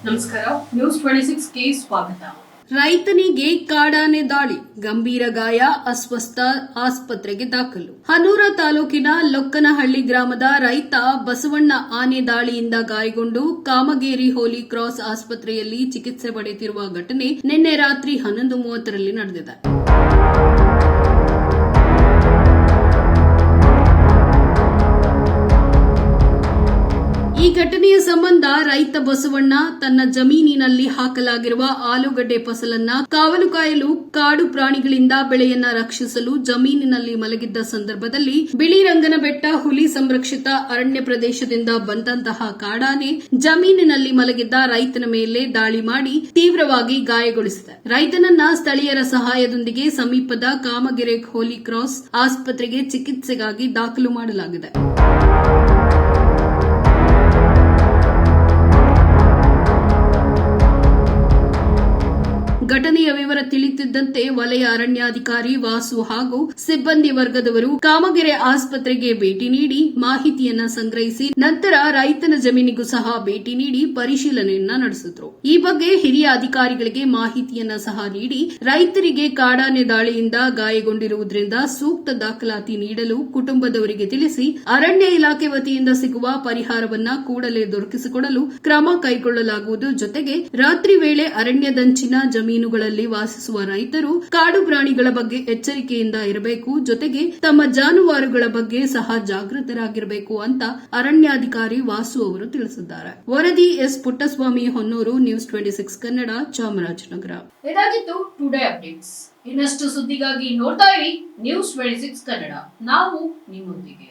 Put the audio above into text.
ನಮಸ್ಕಾರ, ನ್ಯೂಸ್ 26ಗೆ ಸ್ವಾಗತ. ರೈತನಿಗೆ ಕಾಡಾನೆ ದಾಳಿ, ಗಂಭೀರ ಗಾಯ, ಅಸ್ವಸ್ಥ, ಆಸ್ಪತ್ರೆಗೆ ದಾಖಲು. ಹನೂರ ತಾಲೂಕಿನ ಲೊಕ್ಕನಹಳ್ಳಿ ಗ್ರಾಮದ ರೈತ ಬಸವಣ್ಣ ಆನೆ ದಾಳಿಯಿಂದ ಗಾಯಗೊಂಡು ಕಾಮಗೇರಿ ಹೋಲಿ ಕ್ರಾಸ್ ಆಸ್ಪತ್ರೆಯಲ್ಲಿ ಚಿಕಿತ್ಸೆ ಪಡೆಯುತ್ತಿರುವ ಘಟನೆ ನಿನ್ನೆ ರಾತ್ರಿ 11:30ರಲ್ಲಿ ನಡೆದಿದೆ. ಈ ಘಟನೆಯ ಸಂಬಂಧ ರೈತ ಬಸವಣ್ಣ ತನ್ನ ಜಮೀನಿನಲ್ಲಿ ಹಾಕಲಾಗಿರುವ ಆಲೂಗಡ್ಡೆ ಫಸಲನ್ನ ಕಾವಲು ಕಾಯಲು ಕಾಡು ಪ್ರಾಣಿಗಳಿಂದ ಬೆಳೆಯನ್ನ ರಕ್ಷಿಸಲು ಜಮೀನಿನಲ್ಲಿ ಮಲಗಿದ್ದ ಸಂದರ್ಭದಲ್ಲಿ ಬಿಳಿರಂಗನಬೆಟ್ಟ ಹುಲಿ ಸಂರಕ್ಷಿತ ಅರಣ್ಯ ಪ್ರದೇಶದಿಂದ ಬಂದಂತಹ ಕಾಡಾನೆ ಜಮೀನಿನಲ್ಲಿ ಮಲಗಿದ್ದ ರೈತನ ಮೇಲೆ ದಾಳಿ ಮಾಡಿ ತೀವ್ರವಾಗಿ ಗಾಯಗೊಳಿಸಿದೆ. ರೈತನನ್ನ ಸ್ಥಳೀಯರ ಸಹಾಯದೊಂದಿಗೆ ಸಮೀಪದ ಕಾಮಗೆರೆ ಹೋಲಿ ಕ್ರಾಸ್ ಆಸ್ಪತ್ರೆಗೆ ಚಿಕಿತ್ಸೆಗಾಗಿ ದಾಖಲು ಮಾಡಲಾಗಿದೆ. ಘಟನೆಯ ವಿವರ ತಿಳಿಯುತ್ತಿದ್ದಂತೆ ವಲಯ ಅರಣ್ಯಾಧಿಕಾರಿ ವಾಸು ಹಾಗೂ ಸಿಬ್ಬಂದಿ ವರ್ಗದವರು ಕಾಮಗೆರೆ ಆಸ್ಪತ್ರೆಗೆ ಭೇಟಿ ನೀಡಿ ಮಾಹಿತಿಯನ್ನ ಸಂಗ್ರಹಿಸಿ ನಂತರ ರೈತನ ಜಮೀನಿಗೂ ಸಹ ಭೇಟಿ ನೀಡಿ ಪರಿಶೀಲನೆಯನ್ನ ನಡೆಸಿದ್ರು. ಈ ಬಗ್ಗೆ ಹಿರಿಯ ಅಧಿಕಾರಿಗಳಿಗೆ ಮಾಹಿತಿಯನ್ನ ಸಹ ನೀಡಿ ರೈತರಿಗೆ ಕಾಡಾನೆ ದಾಳಿಯಿಂದ ಗಾಯಗೊಂಡಿರುವುದರಿಂದ ಸೂಕ್ತ ದಾಖಲಾತಿ ನೀಡಲು ಕುಟುಂಬದವರಿಗೆ ತಿಳಿಸಿ ಅರಣ್ಯ ಇಲಾಖೆ ವತಿಯಿಂದ ಸಿಗುವ ಪರಿಹಾರವನ್ನ ಕೂಡಲೇ ದೊರಕಿಸಿಕೊಡಲು ಕ್ರಮ ಕೈಗೊಳ್ಳಲಾಗುವುದು. ಜೊತೆಗೆ ರಾತ್ರಿ ವೇಳೆ ಅರಣ್ಯದಂಚಿನ ಜಮೀನುಗಳಲ್ಲಿ ವಾಸಿಸುವ ರೈತರು ಕಾಡು ಪ್ರಾಣಿಗಳ ಬಗ್ಗೆ ಎಚ್ಚರಿಕೆಯಿಂದ ಇರಬೇಕು. ಜೊತೆಗೆ ತಮ್ಮ ಜಾನುವಾರುಗಳ ಬಗ್ಗೆ ಸಹ ಜಾಗೃತರಾಗಿರಬೇಕು ಅಂತ ಅರಣ್ಯಾಧಿಕಾರಿ ವಾಸು ಅವರು ತಿಳಿಸಿದ್ದಾರೆ. ವರದಿ ಎಸ್ ಪುಟ್ಟಸ್ವಾಮಿ, ಹೊನ್ನೂರು, ನ್ಯೂಸ್ 26 ಕನ್ನಡ, ಚಾಮರಾಜನಗರ. ಇದಾಗಿತ್ತು ಟುಡೇ ಅಪ್ಡೇಟ್ಸ್. ಇನ್ನಷ್ಟು ಸುದ್ದಿಗಾಗಿ ನೋಡ್ತಾ ಇರಿ ನ್ಯೂಸ್ 26 ಕನ್ನಡ. ನಾವು ನಿಮ್ಮೊಂದಿಗೆ.